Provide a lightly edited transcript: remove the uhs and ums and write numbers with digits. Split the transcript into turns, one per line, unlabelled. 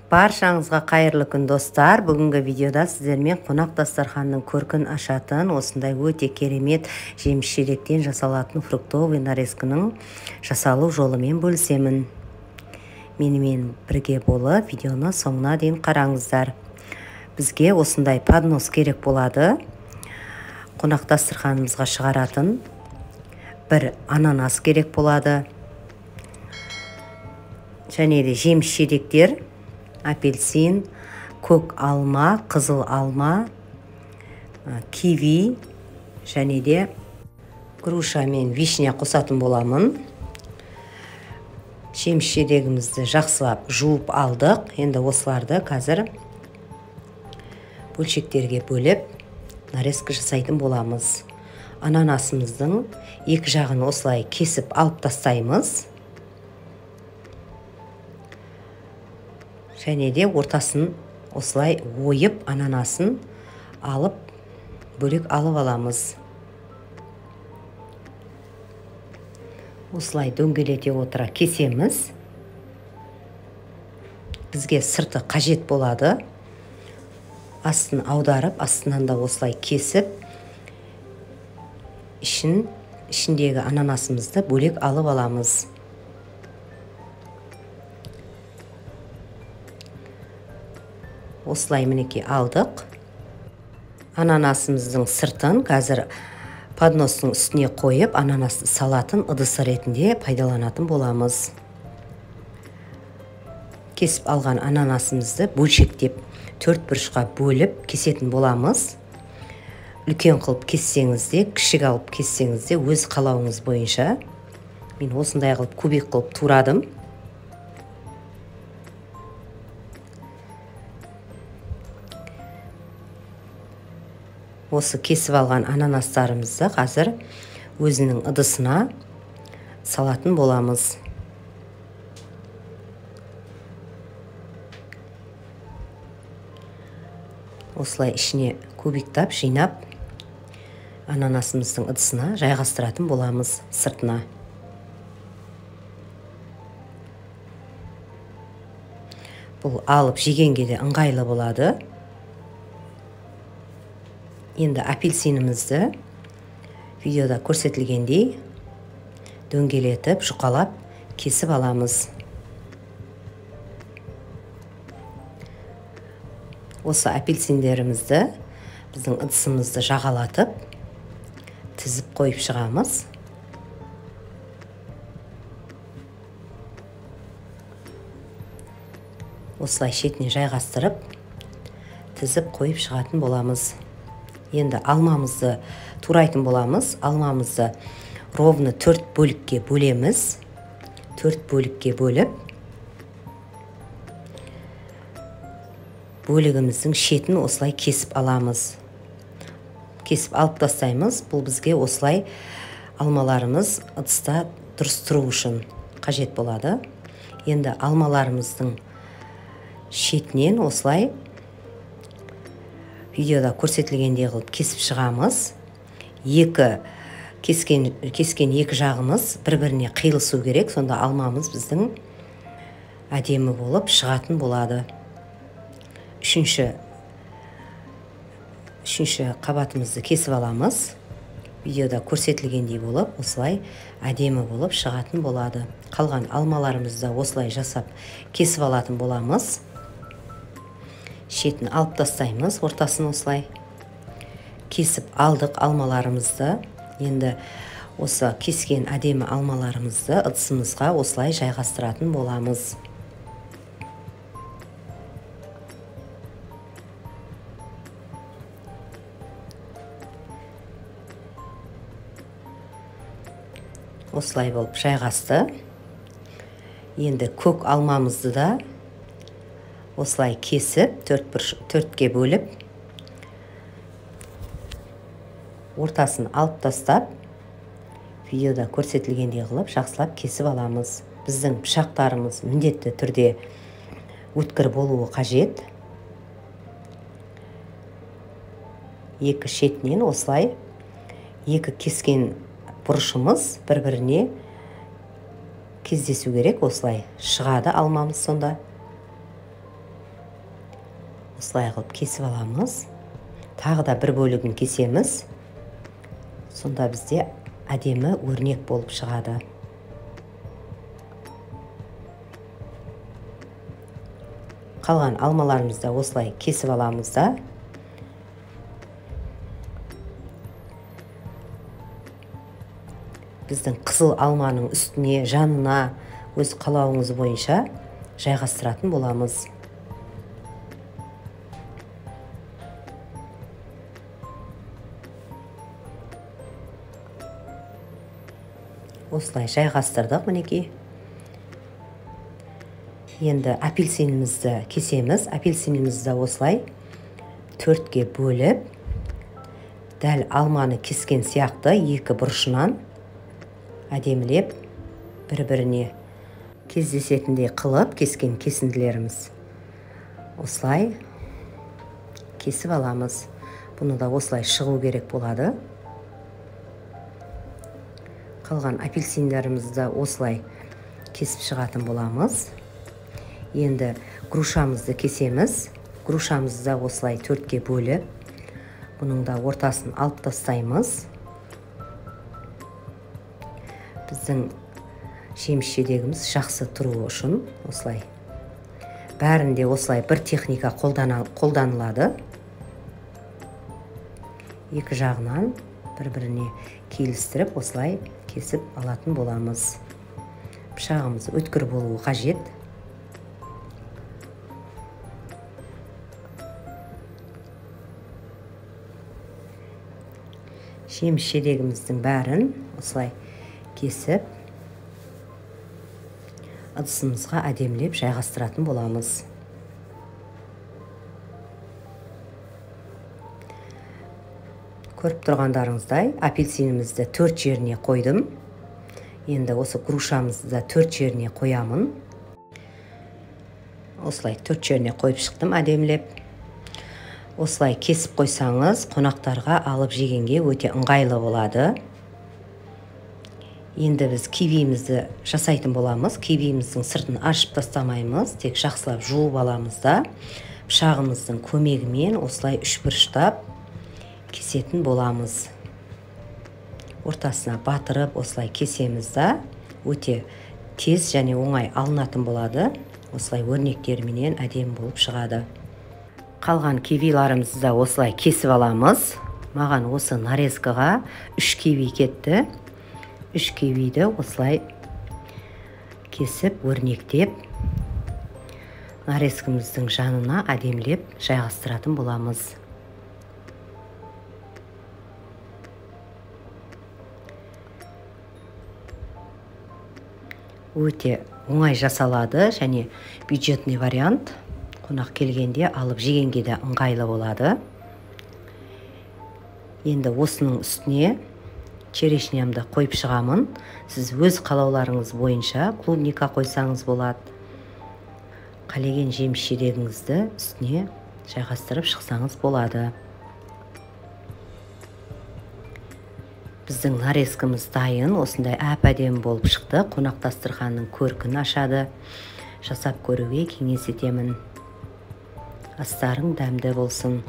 Баршаңызға қайырлы күн достар. Бүгінгі видеода сіздермен қонақ дастарханның көркін ашатын осындай өте керемет жеміс жидектен жасалатын фруктовый нарезкінің жасалу жолымен бөлісемін. Менімен бірге болып видеоны соңына дейін қараңыздар. Бізге осындай поднос керек болады. Қонақ дастарханымызға шығаратын бір ананас керек болады. Және де жеміс жидектер, апельсин, көк алма, қызыл алма, киви және де груша мен вишня қосатын боламын. Жеміс жидегімізді жақсылап жуып алдық. Енді осыларды қазір бөлшектерге бөліп нарезка жасайтын боламыз. Ананасымыздың екі жағын осылай кесіп алып тастаймыз. Және де ортасын осылай ойып ананасын алып бөлек алып аламыз. Осылай дөңгелете отыра кесеміз. Бізге сырты қажет болады. Астын аударып, астынан да осылай кесіп, ішіндегі ананасымызды бөлек алып аламыз. Осылай мінеки алдық. Ананасымыздың сыртын қазір подностың үстіне қойып, ананасты салатын ыдыс ретінде пайдаланатын боламыз. Кесіп алған ананасымызды бөлшектеп 4 бұрышқа бөліп кесетін боламыз. Үлкен қылып кессеңіз де, кішік алып кессеңіз де өз қалауыңыз бойынша. Мен осындай қылып кубик қылып турадым. Осы кесіп алған ананастарымызды қазір өзінің ыдысына салатын боламыз. Осылай ішіне кубиктап, жинап, ананасымыздың ыдысына жайғастыратын боламыз сыртына. Бұл алып жегенге де ыңғайлы болады. Енді апельсинімізді видеода көрсетілгендей дөңгелетіп, жұқалап кесіп аламыз. Осы апельсиндерімізді біздің ыдысымызды жағалатып, тізіп қойып шығамыз. Осылай шетіне жайғастырып, тізіп қойып шығатын боламыз. Енді алмамызды турайтын боламыз. Алмамызды ровно 4 бөлікке бөлеміз. 4 бөлікке бөліп, бөлігіміздің шетін осылай кесіп аламыз. Кесіп алып тастаймыз. Бұл бізге осылай алмаларымыз ыдыста дұрыс тұру үшін қажет болады. Енді алмаларымыздың шетінен осылай видеода көрсетілгендей қылып кесіп шығамыз. Кескен екі жағымыз бір-біріне қиылысу керек. Сонда алмамыз біздің әдемі болып шығатын болады. Үшінші қабатымызды кесіп аламыз. Видеода көрсетілгендей болып, осылай әдемі болып шығатын болады. Қалған алмаларымызды осылай жасап кесіп алатын боламыз. Шетін алып тастаймыз, ортасын осылай кесіп алдық алмаларымызды. Енді осы кескен әдемі алмаларымызды ыдысымызға осылай жайғастыратын боламыз. Осылай болып жайғасты. Енді көк алмамызды да осылай кесіп, 4-ке бөліп, ортасын алып тастап, видеода көрсетілгендей қылып, жақсылап кесіп аламыз. Біздің пышақтарымыз міндетті түрде өткір болуы қажет. Екі шетінен осылай, екі кескен бұрышымыз бір-біріне кездесу керек. Осылай шығады алмамыз сонда. осылай қылып кесіп аламыз. Тағы да бір бөлігін кесеміз. Сонда бізде әдемі өрнек болып шығады. Қалған алмаларымызды осылай кесіп аламыз да. Біздің қызыл алманың үстіне, жанына өз қалауыңыз бойынша жайғастыратын боламыз. Осылай жайғастырдық, мінекей. Енді апельсинімізді кесеміз. Апельсинімізді осылай төртке бөліп, дәл алманы кескен сияқты екі бұрышынан әдемілеп бір-біріне кездесетіндей қылып кескен кесінділеріміз. Осылай кесіп аламыз. Бұны да осылай шығу керек болады. Қалған апельсиндерімізді осылай кесіп шығатын боламыз. Енді грушамызды кесеміз. Грушамызды осылай төртке бөліп, бұның да ортасын алып тастаймыз. Біздің жеміс-жидегіміз жақсы тұруы үшін осылай. Бәрінде осылай бір техника қолданылады. Екі жағынан бір-біріне келістіріп осылай кесіп алатын боламыз. Пышағымыз өткір болуы қажет. Жеміс-жидегіміздің бәрін осылай кесіп, ыдысымызға әдемілеп жайғастыратын боламыз. Көріп тұрғандарыңыздай, апельсинімізді 4 жеріне қойдым. Енді осы грушамызды да 4 жеріне қоямын. Осылай 4 жеріне қойып шықтым әдемілеп. Осылай кесіп қойсаңыз, қонақтарға алып жегенге өте ыңғайлы болады. Енді біз кивиімізді жасайтын боламыз. Кивиіміздің сыртын ашып тастамаймыз, тек жақсылап жуып аламыз да, пышағымыздың көмегімен осылай үшбұрыштап кесетін боламыз. Ортасына батырып осылай кесеміз да, өте тез және оңай алынатын болады. Осылай өрнектерменен әдемі болып шығады. Қалған кивиларымызды да осылай кесіп аламыз. Маған осы нарезкаға 3 киви кетті. 3 кивиді осылай кесіп, өрнектеп, нарезкамыздың жанына әдемілеп жайғастыратын боламыз. Өте оңай жасалады және бюджетный вариант. Қонақ келгенде алып жегенге де ыңғайлы болады. Енді осының үстіне черешнямды қойып шығамын. Сіз өз қалауларыңыз бойынша клубника қойсаңыз болады. Қалеген жеміс-жидегіңізді үстіне жайғастырып шықсаңыз болады. Біздің нарезкамыз дайын. Осындай әп-әдемі болып шықты. Қонақ дастарханның көркін ашады. Жасап көруге кеңес етемін. Астарың дәмді болсын.